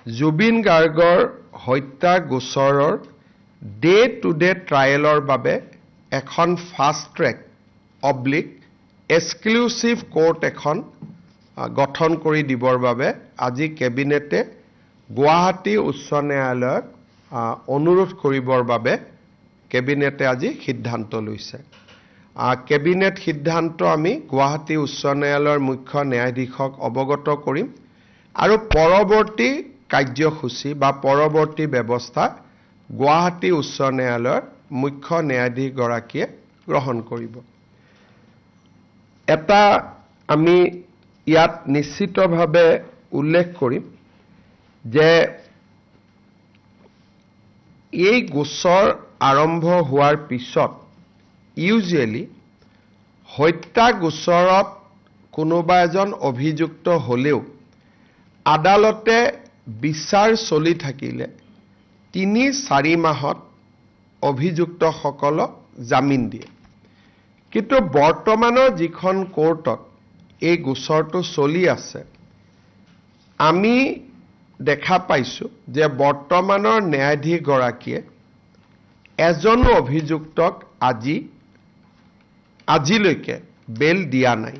জুবিন গাৰ্গৰ হত্যা গোচৰৰ ডে টু ডে ট্ৰায়েলৰ বাবে এখন ফাষ্ট ট্ৰেক অব্লিক এক্সক্লুসিভ কোৰ্ট এখন গঠন কৰি দিবৰ বাবে আজি কেবিনেটে গুৱাহাটী উচ্চ ন্যায়ালয়ক অনুৰোধ কৰিবৰ বাবে কেবিনেটে আজি সিদ্ধান্ত লৈছে কেবিনেট সিদ্ধান্ত আমি গুৱাহাটী উচ্চ ন্যায়ালয়ৰ মুখ্য ন্যায়াধীশক অৱগত কৰিম আৰু পৰৱৰ্তী কাৰ্যসূচী বা পৰৱৰ্তী ব্যৱস্থা গুৱাহাটী উচ্চ ন্যায়ালয়ৰ মুখ্য ন্যায়াধীশ গৰাকীয়ে গ্ৰহণ কৰিব এটা আমি ইয়াত নিশ্চিতভাৱে উল্লেখ কৰিম যে এই গোচৰ আৰম্ভ হোৱাৰ পিছত ইউজুৱেলি হত্যা গোচৰত কোনোবা এজন অভিযুক্ত হলেও আদালতে বিচাৰ চলি থাকিলে ৩-৪ মাহত অভিযুক্তসকলক জামিন দিয়ে কিন্তু বৰ্তমানৰ যিখন কোৰ্টত এই গোচৰটো চলি আছে আমি দেখা পাইছো যে বৰ্তমানৰ ন্যায়াধীশ গৰাকীয়ে এজনো অভিযুক্তক আজিলৈকে বেল দিয়া নাই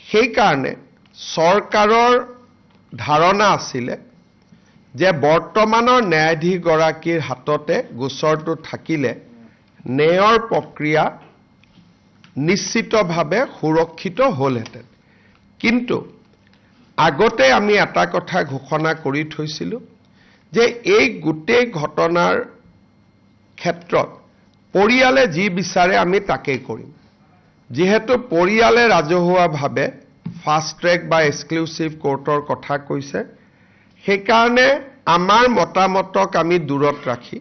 সেই কাৰণে চৰকাৰৰ ধাৰণা আছিলে যে বৰ্তমানৰ ন্যায়াধীশ গৰাকীৰ হাততে গোচৰটো থাকিলে ন্যায়ৰ প্ৰক্ৰিয়া নিশ্চিতভাৱে সুৰক্ষিত হ'লহেঁতেন কিন্তু আগতে আমি এটা কথা ঘোষণা কৰি থৈছিলো যে এই গোটেই ঘটনাৰ ক্ষেত্ৰত পৰিয়ালে যি বিচাৰে আমি তাকেই কৰিম যেহেতু পৰিয়ালে ৰাজহুৱাভাৱে ফাষ্ট ট্ৰেক বা এক্সক্লুসিভ কোৰ্টৰ কথা কৈছে সেই কাৰণে আমাৰ মতামতক আমি দূৰত ৰাখি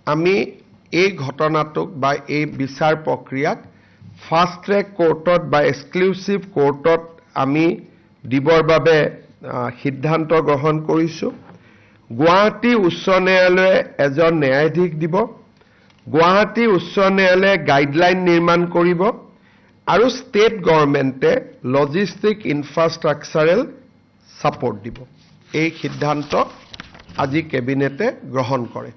আমি এই ঘটনাটোক বা এই বিচাৰ প্ৰক্ৰিয়াক ফাষ্ট ট্ৰেক কোৰ্টত বা এক্সক্লুসিভ কোৰ্টত আমি দিবৰ বাবে সিদ্ধান্ত গ্ৰহণ কৰিছো গুৱাহাটী উচ্চ ন্যায়ালয়ে এজন ন্যায়াধীশ দিব গুৱাহাটী উচ্চ ন্যায়ালয়ে গাইডলাইন নিৰ্মাণ কৰিব আৰু ষ্টেট গভৰ্ণমেণ্টে লজিষ্টিক ইনফ্ৰাষ্ট্ৰাকচাৰেল সাপোৰ্ট দিব এই সিদ্ধান্ত আজি কেবিনেটে গ্ৰহণ কৰে